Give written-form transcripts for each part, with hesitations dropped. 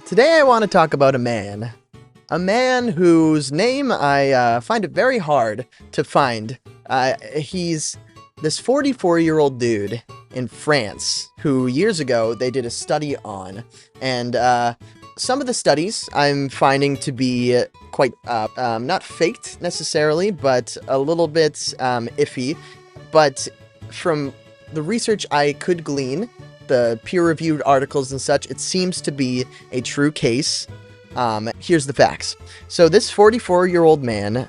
Today I want to talk about a man. A man whose name I find it very hard to find. He's this 44-year-old dude in France who years ago they did a study on. And some of the studies I'm finding to be quite, not faked necessarily, but a little bit iffy. But from the research I could glean, the peer-reviewed articles and such, it seems to be a true case. Here's the facts. So this 44-year-old man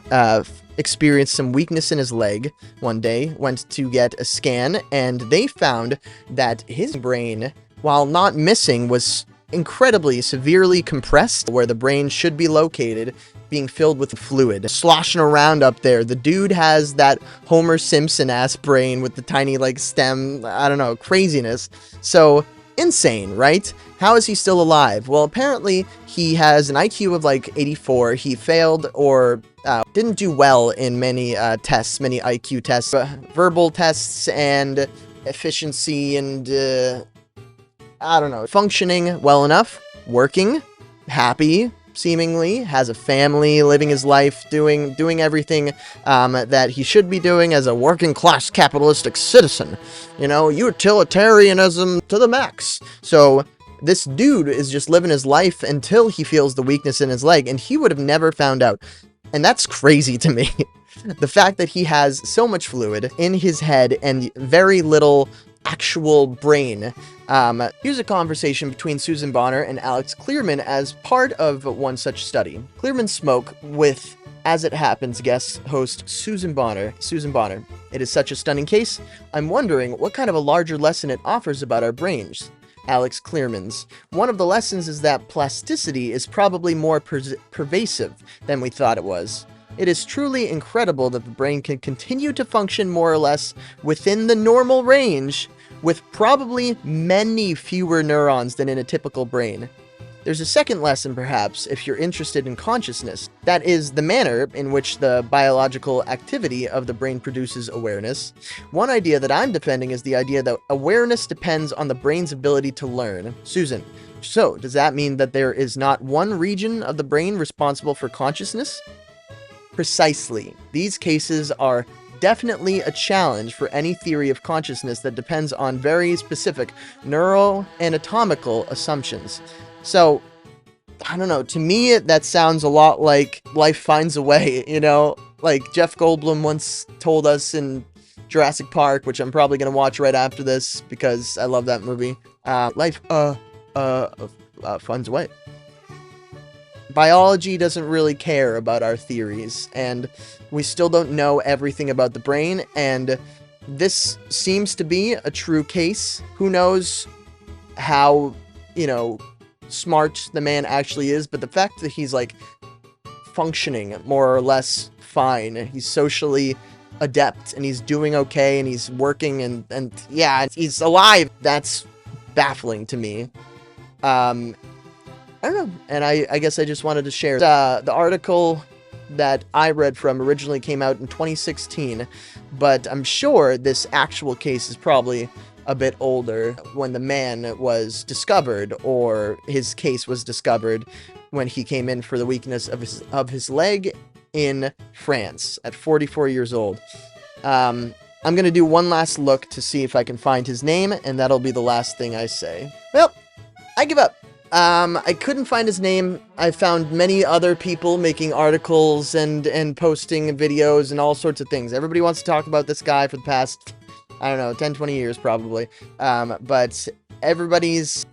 experienced some weakness in his leg one day, went to get a scan, and they found that his brain, while not missing, was incredibly severely compressed where the brain should be located, being filled with fluid, sloshing around up there. The dude has that Homer Simpson-ass brain with the tiny, stem, I don't know, craziness. So, insane, right? How is he still alive? Well, apparently, he has an IQ of, 84. He failed or didn't do well in many tests, many IQ tests, verbal tests, and efficiency, and, I don't know, functioning well enough, working, happy, seemingly, has a family, living his life, doing everything that he should be doing as a working class capitalistic citizen. You know, utilitarianism to the max. So this dude is just living his life until he feels the weakness in his leg, and he would have never found out. And that's crazy to me. The fact that he has so much fluid in his head and very little actual brain. Here's a conversation between Susan Bonner and Alex Clearman as part of one such study. Clearman spoke with, as it happens, guest host Susan Bonner. Susan Bonner, it is such a stunning case. I'm wondering what kind of a larger lesson it offers about our brains. Alex Clearman's. One of the lessons is that plasticity is probably more pervasive than we thought it was. It is truly incredible that the brain can continue to function more or less within the normal range, with probably many fewer neurons than in a typical brain. There's a second lesson, perhaps, if you're interested in consciousness. That is the manner in which the biological activity of the brain produces awareness. One idea that I'm defending is the idea that awareness depends on the brain's ability to learn. Susan, so does that mean that there is not one region of the brain responsible for consciousness? Precisely. These cases are definitely a challenge for any theory of consciousness that depends on very specific neuroanatomical assumptions. So, I don't know, to me that sounds a lot like Life Finds a Way, you know? Like Jeff Goldblum once told us in Jurassic Park, which I'm probably going to watch right after this because I love that movie. Life finds a way. Biology doesn't really care about our theories, and we still don't know everything about the brain, and this seems to be a true case. Who knows how, smart the man actually is, but the fact that he's, functioning more or less fine, he's socially adept, and he's doing okay, and he's working, and yeah, he's alive, that's baffling to me. I don't know, and I guess I just wanted to share. The article that I read from originally came out in 2016, but I'm sure this actual case is probably a bit older when the man was discovered, or his case was discovered when he came in for the weakness of his leg in France at 44 years old. I'm going to do one last look to see if I can find his name, and that'll be the last thing I say. Well, I give up. I couldn't find his name. I found many other people making articles and posting videos and all sorts of things. Everybody wants to talk about this guy for the past, I don't know, 10, 20 years probably. But everybody's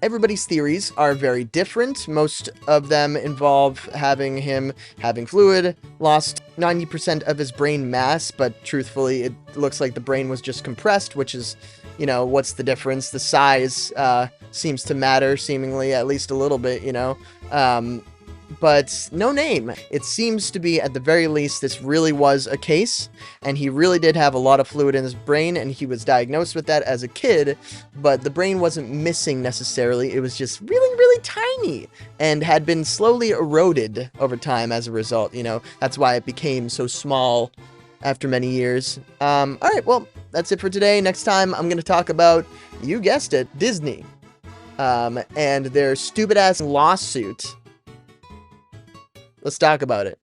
theories are very different. Most of them involve him having fluid, lost 90% of his brain mass, but truthfully, it looks like the brain was just compressed, which is, what's the difference? The size, seems to matter, seemingly, at least a little bit, but no name. It seems to be, at the very least, this really was a case, and he really did have a lot of fluid in his brain, and he was diagnosed with that as a kid, but the brain wasn't missing necessarily, it was just really, really tiny, and had been slowly eroded over time as a result, that's why it became so small after many years. Alright, well, that's it for today. Next time, I'm going to talk about, you guessed it, Disney. and their stupid ass lawsuit. Let's talk about it.